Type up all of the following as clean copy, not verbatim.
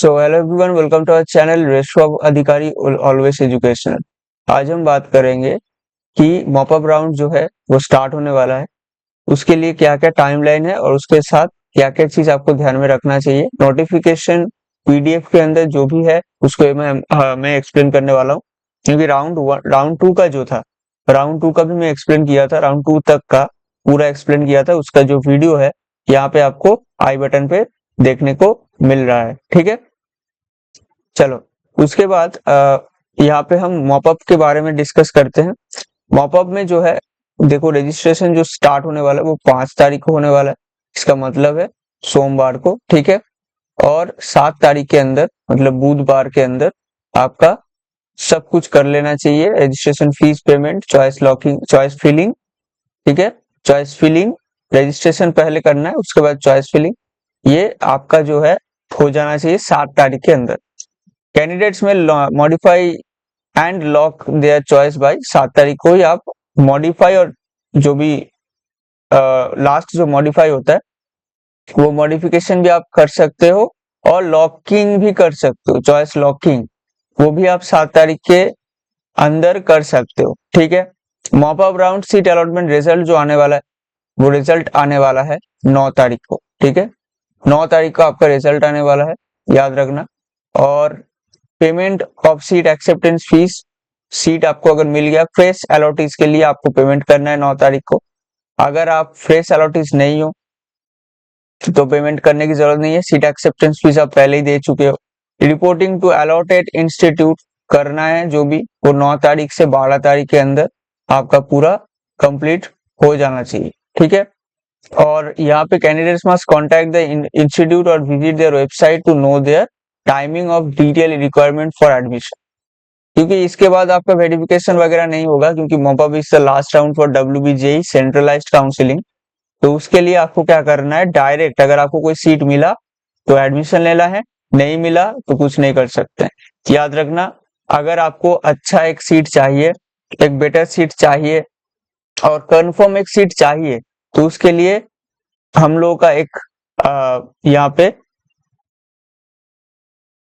So hello everyone, welcome to our channel रेशो Adhikari always educational. आज हम बात करेंगे कि मॉपअप राउंड जो है वो स्टार्ट होने वाला है, उसके लिए क्या क्या टाइमलाइन है और उसके साथ क्या क्या चीज आपको ध्यान में रखना चाहिए। नोटिफिकेशन पीडीएफ के अंदर जो भी है उसको मैं एक्सप्लेन करने वाला हूँ, क्योंकि राउंड टू का जो था, राउंड टू का भी मैं एक्सप्लेन किया था, राउंड टू तक का पूरा एक्सप्लेन किया था। उसका जो वीडियो है यहाँ पे आपको आई बटन पे देखने को मिल रहा है, ठीक है। चलो उसके बाद यहाँ पे हम मॉपअप के बारे में डिस्कस करते हैं। मॉपअप में जो है देखो, रजिस्ट्रेशन जो स्टार्ट होने वाला है वो 5 तारीख को होने वाला है, इसका मतलब है सोमवार को, ठीक है। और 7 तारीख के अंदर मतलब बुधवार के अंदर आपका सब कुछ कर लेना चाहिए। Registration fees payment, choice filling, ठीक है। चॉइस फिलिंग, रजिस्ट्रेशन पहले करना है, उसके बाद चॉइस फिलिंग, ये आपका जो है हो जाना चाहिए 7 तारीख के अंदर। कैंडिडेट्स में modify and lock their choice by 7 तारीख को ही आप मॉडिफाई और जो भी लास्ट जो मॉडिफाई होता है वो मॉडिफिकेशन भी आप कर सकते हो और लॉकिंग भी कर सकते हो। चॉइस लॉकिंग वो भी आप 7 तारीख के अंदर कर सकते हो, ठीक है। Mop up round seat allotment result जो आने वाला है वो रिजल्ट आने वाला है 9 तारीख को, ठीक है। 9 तारीख को आपका रिजल्ट आने वाला है, याद रखना। और payment of seat acceptance fees, seat आपको अगर मिल गया, फ्रेश अलॉटीज के लिए आपको पेमेंट करना है 9 तारीख को। अगर आप फ्रेश अलॉटीज नहीं हो तो पेमेंट करने की जरूरत नहीं है, सीट एक्सेप्टेंस फीस आप पहले ही दे चुके हो। रिपोर्टिंग टू अलॉटेड इंस्टीट्यूट करना है जो भी, वो 9 तारीख से 12 तारीख के अंदर आपका पूरा कंप्लीट हो जाना चाहिए, ठीक है। और यहाँ पे candidates must contact the institute और visit their website to know their timing of detail requirement for admission, क्योंकि इसके बाद आपका वेरिफिकेशन वगैरह नहीं होगा, क्योंकि mop up is the last round for WBJE centralised counselling. तो उसके लिए आपको क्या करना है, डायरेक्ट अगर आपको कोई सीट मिला तो एडमिशन लेना है, नहीं मिला तो कुछ नहीं कर सकते। याद रखना, अगर आपको अच्छा एक सीट चाहिए, एक बेटर सीट चाहिए और कंफर्म एक सीट चाहिए, तो उसके लिए हम लोगों का एक यहाँ पे,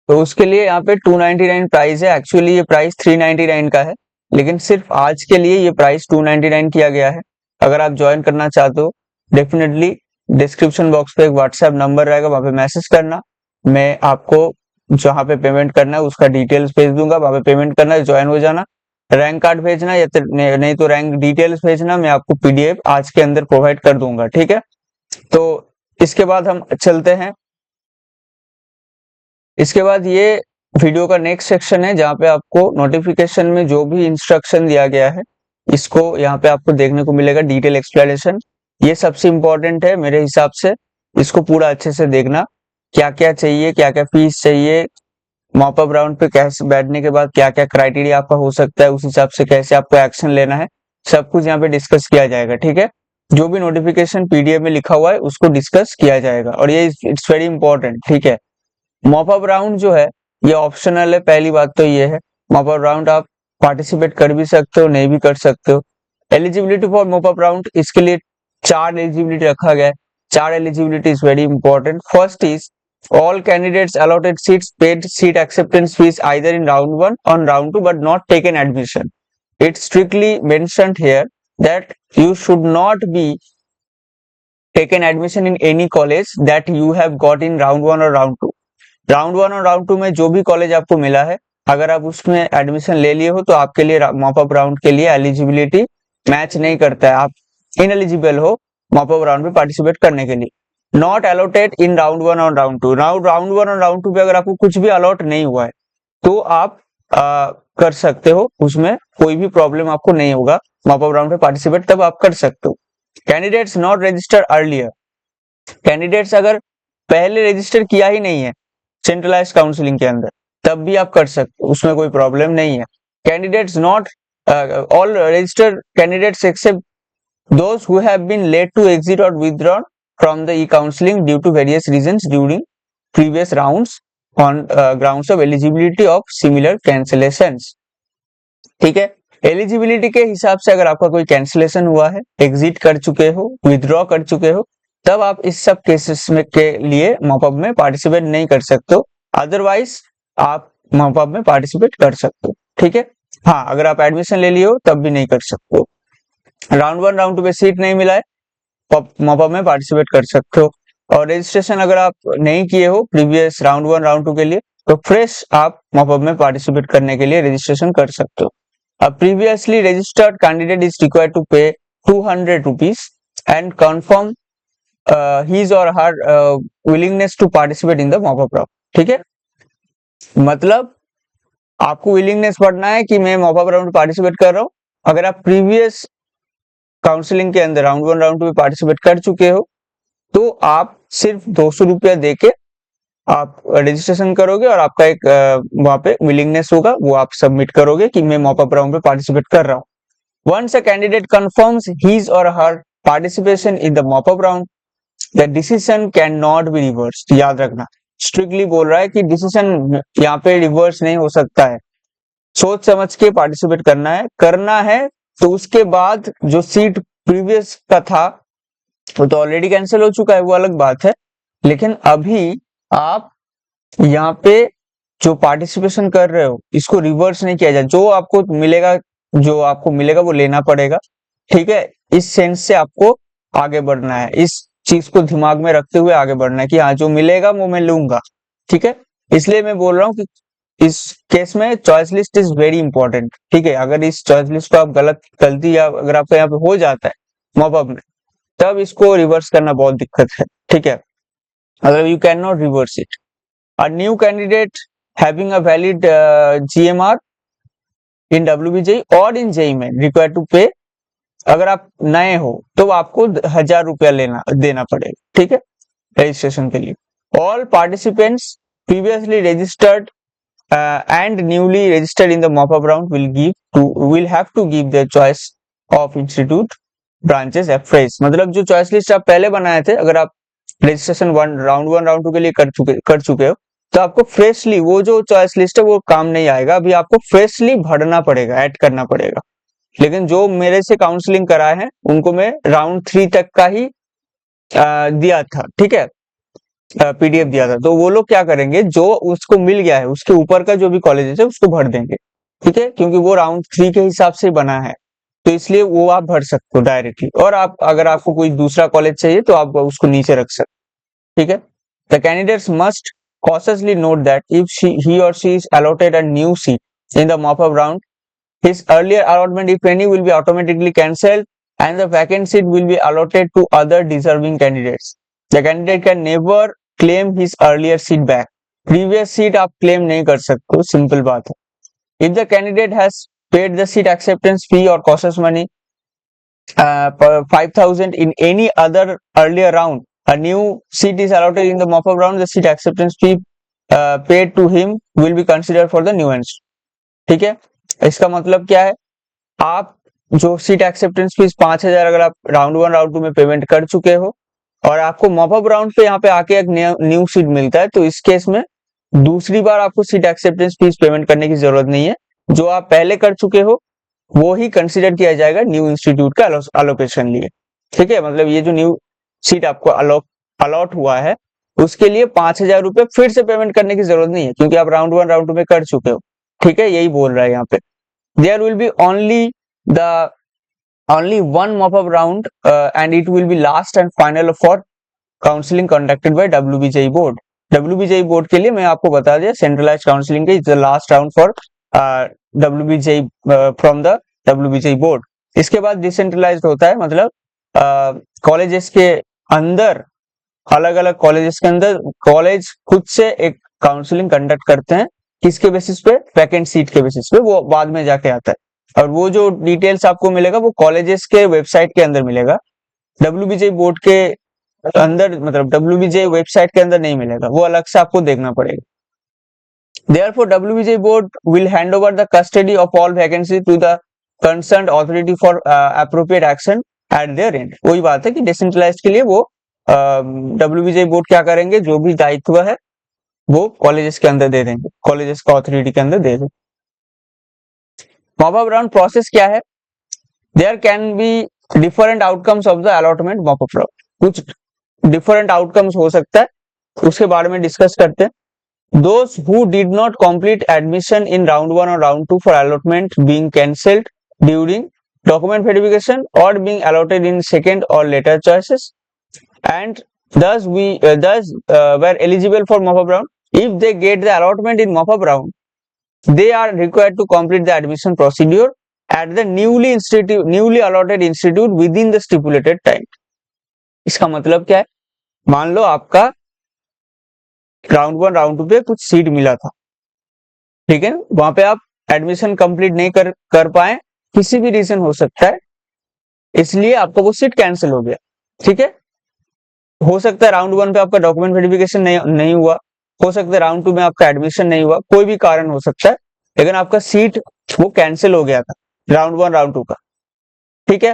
तो उसके लिए यहाँ पे 299 प्राइस है। एक्चुअली ये प्राइस 399 का है, लेकिन सिर्फ आज के लिए ये प्राइस 299 किया गया है। अगर आप ज्वाइन करना चाहते हो, डेफिनेटली डिस्क्रिप्शन बॉक्स पे एक व्हाट्सएप नंबर रहेगा, वहां पे मैसेज करना, मैं आपको जहाँ पे पेमेंट करना है उसका डिटेल्स भेज दूंगा, वहां पे पेमेंट करना है, ज्वाइन हो जाना। रैंक कार्ड भेजना या नहीं तो रैंक डिटेल्स भेजना, मैं आपको PDF आज के अंदर प्रोवाइड कर दूंगा, ठीक है। तो इसके बाद हम चलते हैं, इसके बाद ये वीडियो का नेक्स्ट सेक्शन है जहाँ पे आपको नोटिफिकेशन में जो भी इंस्ट्रक्शन दिया गया है इसको यहाँ पे आपको देखने को मिलेगा, डिटेल एक्सप्लेनेशन। ये सबसे इंपॉर्टेंट है मेरे हिसाब से, इसको पूरा अच्छे से देखना, क्या क्या चाहिए, क्या क्या फीस चाहिए, मॉपअप राउंड पे कैसे बैठने के बाद क्या क्या क्राइटेरिया आपका हो सकता है, उस हिसाब से कैसे आपको एक्शन लेना है, सब कुछ यहाँ पे डिस्कस किया जाएगा, ठीक है। जो भी नोटिफिकेशन PDF में लिखा हुआ है उसको डिस्कस किया जाएगा, और ये इट्स वेरी इंपॉर्टेंट, ठीक है। मॉपअप राउंड जो है ये ऑप्शनल है, पहली बात तो ये है। मॉपअप राउंड आप पार्टिसिपेट कर भी सकते हो, नहीं भी कर सकते हो। एलिजिबिलिटी फॉर मॉपअप राउंड, इसके लिए 4 एलिजिबिलिटी रखा गया है। 4 eligibility is very important. First is all candidates allotted seats paid seat acceptance fees either in round 1 or round 2 but not taken admission. It's strictly mentioned here that you should not be taken admission in any college that you have got in round 1 or round 2. Round 1 और round 2 में जो भी college आपको मिला है, अगर आप उसमें एडमिशन ले लिए हो तो आपके लिए मॉपअप राउंड के लिए एलिजिबिलिटी मैच नहीं करता है, आप इनएलिजिबल हो मॉपअप राउंड में पार्टिसिपेट करने के लिए। नॉट अलॉटेड इन राउंड 1 और राउंड 2, राउंड 1 और राउंड 2 पे अगर आपको कुछ भी अलॉट नहीं हुआ है तो आप कर सकते हो, उसमें कोई भी प्रॉब्लम आपको नहीं होगा, मॉपअप राउंड में पार्टिसिपेट तब आप कर सकते हो। Candidates not register earlier, candidates अगर पहले रजिस्टर किया ही नहीं है सेंट्रलाइज काउंसलिंग के अंदर तब भी आप कर सकते हो, उसमें कोई प्रॉब्लम नहीं है। Candidates not all registered candidates except those who have been let to exit or withdrawn from the e counselling due to various reasons during previous rounds on grounds of eligibility of similar cancellations, ठीक है। Eligibility के हिसाब से अगर आपका कोई cancellation हुआ है, एग्जिट कर चुके हो, विथड्रॉ कर चुके हो, तब आप इस सब केसेस में के लिए मॉपअप में पार्टिसिपेट नहीं कर सकते हो। अदरवाइज आप मॉपअप में पार्टिसिपेट कर सकते हो। ठीक है, हाँ अगर आप एडमिशन ले लिए हो तब भी नहीं कर सकते हो। राउंड 1 राउंड 2 पे सीट नहीं मिला है, मॉपअप में पार्टिसिपेट कर सकते हो। और रजिस्ट्रेशन अगर आप नहीं किए हो प्रीवियस राउंड 1 राउंड 2 के लिए, तो फ्रेश आप मॉपअप में पार्टिसिपेट करने के लिए रजिस्ट्रेशन कर सकते हो। A previously registered candidate is required to pay 200 rupees and confirm his or her willingness to participate in the mop-up round। ठीक है, मतलब आपको विलिंगनेस बढ़ना है कि मैं मॉपअप राउंड पार्टिसिपेट कर रहा हूँ। अगर आप प्रीवियस काउंसलिंग के अंदर राउंड 1 राउंड 2 में पार्टिसिपेट कर चुके हो तो आप सिर्फ 200 रुपया दे के आप रजिस्ट्रेशन करोगे और आपका एक वहां पे विलिंगनेस होगा, वो आप सबमिट करोगे कि मैं मॉपअप राउंड में पार्टिसिपेट कर रहा हूँ। Once a candidate confirms his or her participation in the mop up round, the decision can not be reversed. याद रखना, स्ट्रिक्टली बोल रहा है कि डिसीजन यहाँ पे रिवर्स नहीं हो सकता है। सोच समझ के पार्टिसिपेट करना है तो उसके बाद जो सीट प्रीवियस का था वो तो ऑलरेडी कैंसिल हो चुका है, वो अलग बात है। लेकिन अभी आप यहाँ पे जो पार्टिसिपेशन कर रहे हो इसको रिवर्स नहीं किया जाए, जो आपको मिलेगा वो लेना पड़ेगा। ठीक है, इस सेंस से आपको आगे बढ़ना है, इस चीज को दिमाग में रखते हुए आगे बढ़ना है कि हाँ जो मिलेगा वो मैं लूंगा। ठीक है, इसलिए मैं बोल रहा हूँ कि इस केस में choice list is very important. ठीक है, अगर इस चॉइस लिस्ट को आप गलती या अगर आपका यहाँ पे हो जाता है मॉपअप में, तब इसको रिवर्स करना बहुत दिक्कत है। ठीक है, अगर you can not reverse it. A new candidate having a valid GMR in WBJ or in JEE Main required to pay। अगर आप नए हो तो आपको 1000 रुपया देना पड़ेगा। ठीक है, रजिस्ट्रेशन के लिए। All participants previously registered and newly registered in the mop-up round will have to give their choice of institute branches a phrase। मतलब जो चॉइस लिस्ट आप पहले बनाए थे, अगर आप रजिस्ट्रेशन राउंड 1 राउंड 2 के लिए कर चुके हो तो आपको फ्रेशली वो जो चॉइस लिस्ट है वो काम नहीं आएगा, अभी आपको फ्रेशली भरना पड़ेगा, ऐड करना पड़ेगा। लेकिन जो मेरे से काउंसलिंग कराए हैं उनको मैं राउंड 3 तक का ही दिया था। ठीक है, पीडीएफ दिया था, तो वो लोग क्या करेंगे, जो उसको मिल गया है उसके ऊपर का जो भी कॉलेज है उसको भर देंगे। ठीक है, क्योंकि वो राउंड 3 के हिसाब से बना है, तो इसलिए वो आप भर सकते हो डायरेक्टली। और आप अगर आपको कोई दूसरा कॉलेज चाहिए तो आप उसको नीचे रख सकते। ठीक है, the candidates must cautiously note that if he or she is allotted a new seat in the mop-up round, his earlier allotment, if any, will be automatically cancelled and the vacant seat will be allotted to other deserving candidates। The candidate can never claim his earlier seat back। previous seat आप claim नहीं कर सकते हो, simple बात है। If the candidate has paid the seat acceptance fee or cautious money 5,000 in any other earlier round, a new seat is allotted in the mop-up round, the seat acceptance fee paid to him will be considered for the new entrant। ठीक है, इसका मतलब क्या है, आप जो seat acceptance fees 5,000 अगर आप राउंड 1 राउंड 2 में पेमेंट कर चुके हो और आपको मॉपअप राउंड पे यहाँ पे आके एक न्यू सीट मिलता है, तो इस केस में दूसरी बार आपको सीट एक्सेप्टेंस फीस पेमेंट करने की जरूरत नहीं है। जो आप पहले कर चुके हो वो ही कंसिडर किया जाएगा न्यू इंस्टीट्यूट का अलोकेशन लिए। ठीक है, मतलब ये जो न्यू सीट आपको अलॉट हुआ है उसके लिए 5,000 रुपए फिर से पेमेंट करने की जरूरत नहीं है, क्योंकि आप राउंड 1 राउंड 2 में कर चुके हो। ठीक है, यही बोल रहा है यहाँ पे। There will be only one mop-up round and it will be last and final for counseling conducted by WBJE board। WBJE board के लिए मैं आपको बता दिया, centralized counseling is the last round for WBJE from the WBJE board। इसके बाद decentralised होता है, मतलब कॉलेजेस के अंदर, अलग अलग कॉलेजेस के अंदर कॉलेज खुद से एक काउंसलिंग कंडक्ट करते हैं। किसके बेसिस पे, वैकेंट सीट के बेसिस पे, वो बाद में जाके आता है। और वो जो डिटेल्स आपको मिलेगा वो कॉलेजेस के वेबसाइट के अंदर मिलेगा, WBJE बोर्ड के अंदर, मतलब WBJE वेबसाइट के अंदर नहीं मिलेगा, वो अलग से आपको देखना पड़ेगा। Therefore, WBJE board will hand over the custody of all vacancies to the concerned authority for appropriate action at their end। वही बात है कि डिसेंट्रलाइज्ड के लिए वो WBJE बोर्ड क्या करेंगे, जो भी दायित्व है वो कॉलेजेस के अंदर दे देंगे, कॉलेजेस का अथॉरिटी के अंदर दे देंगे। मॉपअप राउंड प्रोसेस क्या है, there can be different outcomes of the allotment mop up round. कुछ डिफरेंट आउटकम्स हो सकता है, उसके बारे में डिस्कस करते हैं। those who did not complete admission in round 1 or round 2 for allotment being cancelled during document verification or being allotted in second or later choices, and thus were eligible for mop-up round. If they get the allotment in mop-up round, they are required to complete the admission procedure at the newly allotted institute within the stipulated time. इसका मतलब क्या है? मान लो आपका round 1 round 2 पे कुछ seat मिला था, ठीक है, वहां पे आप एडमिशन कंप्लीट नहीं कर पाए, किसी भी रीजन हो सकता है, इसलिए आपका वो सीट कैंसिल हो गया, ठीक है। हो सकता है राउंड 1 पे आपका डॉक्यूमेंट वेरिफिकेशन नहीं हुआ, हो सकता है राउंड 2 में आपका एडमिशन नहीं हुआ, कोई भी कारण हो सकता है, लेकिन आपका सीट वो कैंसिल हो गया था राउंड 1 राउंड 2 का, ठीक है।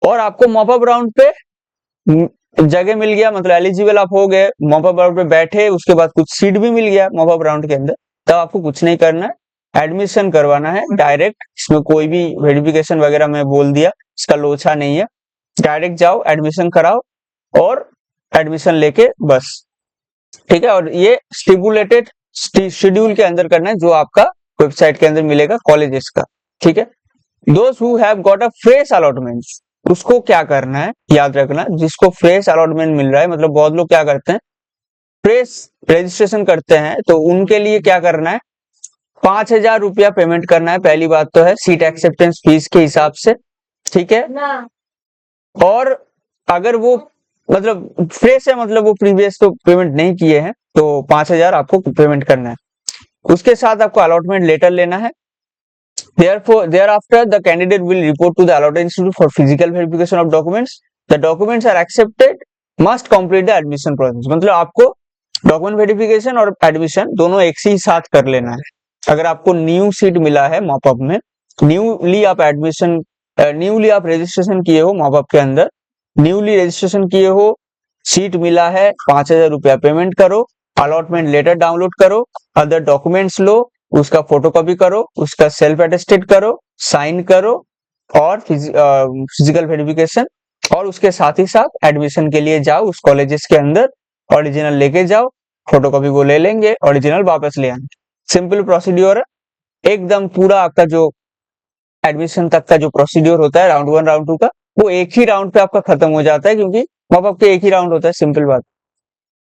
और आपको मॉपअप राउंड पे जगह मिल गया, मतलब एलिजिबल आप हो गए, मॉपअप राउंड पे बैठे, उसके बाद कुछ सीट भी मिल गया मॉपअप राउंड के अंदर, तब आपको कुछ नहीं करना है, एडमिशन करवाना है डायरेक्ट। इसमें कोई भी वेरिफिकेशन वगैरह मैं बोल दिया, इसका लोचा नहीं है, डायरेक्ट जाओ एडमिशन कराओ और एडमिशन लेके बस, ठीक है। और ये स्टिपुलेटेड शेड्यूल के अंदर करना है जो आपका वेबसाइट के अंदर मिलेगा कॉलेजेस का, ठीक है। Those who have got a fresh allotment, उसको क्या करना है याद रखना, जिसको फ्रेश अलॉटमेंट मिल रहा है, मतलब बहुत लोग क्या करते हैं फ्रेश रजिस्ट्रेशन करते हैं, तो उनके लिए क्या करना है, 5,000 रुपया पेमेंट करना है। पहली बात तो है सीट एक्सेप्टेंस फीस के हिसाब से, ठीक है। और अगर वो मतलब फ्रेश है, मतलब वो प्रीवियस तो पेमेंट नहीं किए हैं, तो 5,000 आपको पेमेंट करना है। उसके साथ आपको अलॉटमेंट लेटर लेना है। Thereafter, the candidate will report to the allotted institute for physical verification of documents. The documents are accepted, must complete the admission process. मतलब आपको डॉक्यूमेंट वेरिफिकेशन और एडमिशन दोनों एक ही साथ कर लेना है। अगर आपको न्यू सीट मिला है मॉपअप में, न्यूली आप रजिस्ट्रेशन किए हो मॉपअप के अंदर, न्यूली रजिस्ट्रेशन किए हो, सीट मिला है, 5,000 रुपया पेमेंट करो, अलॉटमेंट लेटर डाउनलोड करो, अदर डॉक्यूमेंट्स लो, उसका फोटोकॉपी करो, उसका सेल्फ अटेस्टेड करो, साइन करो और फिजिकल वेरिफिकेशन, और उसके साथ ही साथ एडमिशन के लिए जाओ उस कॉलेजेस के अंदर, ओरिजिनल लेके जाओ, फोटोकॉपी वो ले लेंगे, ओरिजिनल वापस ले आएंगे। सिंपल प्रोसीड्योर है एकदम, पूरा आपका जो एडमिशन तक का जो प्रोसीड्योर होता है राउंड 1 राउंड 2 का, वो एक ही राउंड पे आपका खत्म हो जाता है, क्योंकि मॉपअप के एक ही राउंड होता है, सिंपल बात।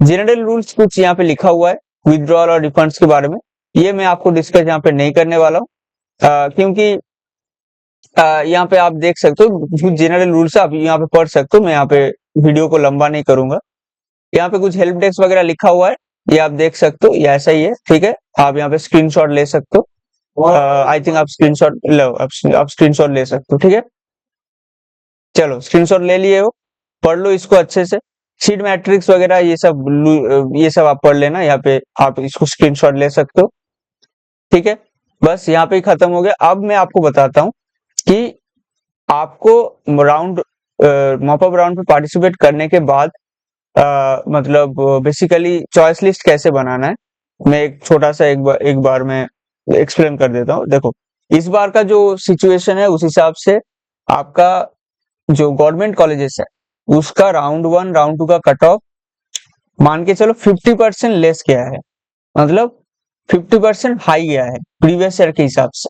जनरल रूल्स कुछ यहाँ पे लिखा हुआ है विथड्रॉल और रिफंड्स के बारे में, ये मैं आपको डिस्कस यहाँ पे नहीं करने वाला हूँ, क्योंकि यहाँ पे आप देख सकते हो कुछ जनरल रूल्स आप यहाँ पे पढ़ सकते हो, मैं यहाँ पे वीडियो को लंबा नहीं करूंगा। यहाँ पे कुछ हेल्प डेस्क वगैरह लिखा हुआ है, ये आप देख सकते हो, ये ऐसा ही है, ठीक है। आप यहाँ पे स्क्रीनशॉट ले सकते हो, आई थिंक आप स्क्रीनशॉट ले सकते हो, ठीक है। चलो स्क्रीनशॉट ले लिए हो, पढ़ लो इसको अच्छे से, सीट मैट्रिक्स वगैरह ये सब आप पढ़ लेना, यहाँ पे आप इसको स्क्रीनशॉट ले सकते हो, ठीक है। बस यहाँ पे ही खत्म हो गया। अब मैं आपको बताता हूँ कि आपको मॉपअप राउंड पे पार्टिसिपेट करने के बाद मतलब बेसिकली चॉइस लिस्ट कैसे बनाना है, मैं एक छोटा सा एक बार मैं एक्सप्लेन कर देता हूँ। देखो इस बार का जो सिचुएशन है उस हिसाब से आपका जो गवर्नमेंट कॉलेजेस है उसका राउंड 1 राउंड 2 का कट ऑफ मान के चलो 50% लेस गया है, मतलब 50% हाई गया है प्रीवियस ईयर के हिसाब से।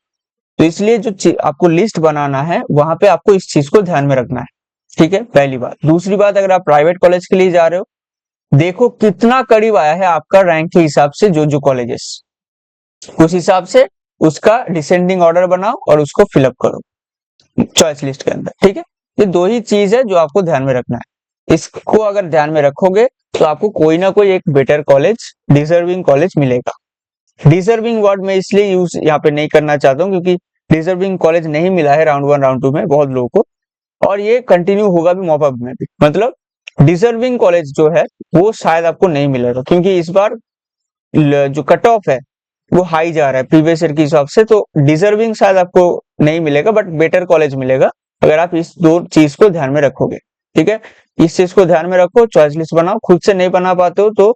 तो इसलिए जो आपको लिस्ट बनाना है वहां पे आपको इस चीज को ध्यान में रखना है, ठीक है, पहली बात। दूसरी बात, अगर आप प्राइवेट कॉलेज के लिए जा रहे हो, देखो कितना करीब आया है आपका रैंक के हिसाब से जो कॉलेजेस, उस हिसाब से उसका डिसेंडिंग ऑर्डर बनाओ और उसको फिलअप करो चॉइस लिस्ट के अंदर, ठीक है। ये दो ही चीज है जो आपको ध्यान में रखना है। इसको अगर ध्यान में रखोगे तो आपको कोई ना कोई एक बेटर कॉलेज, डिजर्विंग कॉलेज मिलेगा। डिजर्विंग वर्ड में इसलिए यूज यहाँ पे नहीं करना चाहता हूँ क्योंकि डिजर्विंग कॉलेज नहीं मिला है राउंड 1 राउंड 2 में बहुत लोगों को, और ये कंटिन्यू होगा भी मॉपअप में भी। मतलब डिजर्विंग कॉलेज जो है वो शायद आपको नहीं मिलेगा, क्योंकि इस बार जो कट ऑफ है वो हाई जा रहा है प्रीवियस ईयर के हिसाब से, तो डिजर्विंग शायद आपको नहीं मिलेगा, बट बेटर कॉलेज मिलेगा अगर आप इस दो चीज को ध्यान में रखोगे, ठीक है। इस चीज को ध्यान में रखो, चॉइस लिस्ट बनाओ। खुद से नहीं बना पाते हो तो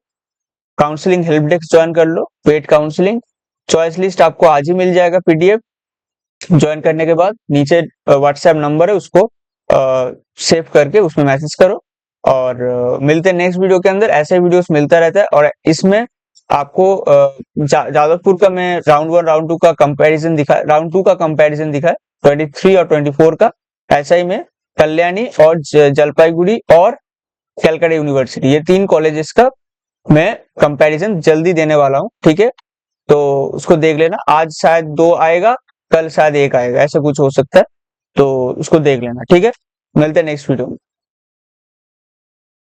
काउंसलिंग हेल्प डेस्क ज्वाइन कर लो, पेड काउंसलिंग। चॉइस लिस्ट आपको आज ही मिल जाएगा पीडीएफ, ज्वाइन करने के बाद नीचे व्हाट्सएप नंबर है उसको सेव करके उसमें मैसेज करो, और मिलते हैं नेक्स्ट वीडियो के अंदर। ऐसे वीडियोस मिलता रहता है, और इसमें आपको जादवपुर का मैं राउंड 1 राउंड 2 का कंपैरिजन दिखा, राउंड 2 का कंपैरिजन दिखा है 23 और 24 का। ऐसा ही में कल्याणी और जलपाईगुड़ी और कैलकाटा यूनिवर्सिटी, ये 3 कॉलेजेस का मैं कंपैरिजन जल्दी देने वाला हूँ, ठीक है। तो उसको देख लेना, आज शायद 2 आएगा, कल शायद 1 आएगा, ऐसा कुछ हो सकता है, तो उसको देख लेना, ठीक है। मिलते हैं नेक्स्ट वीडियो में।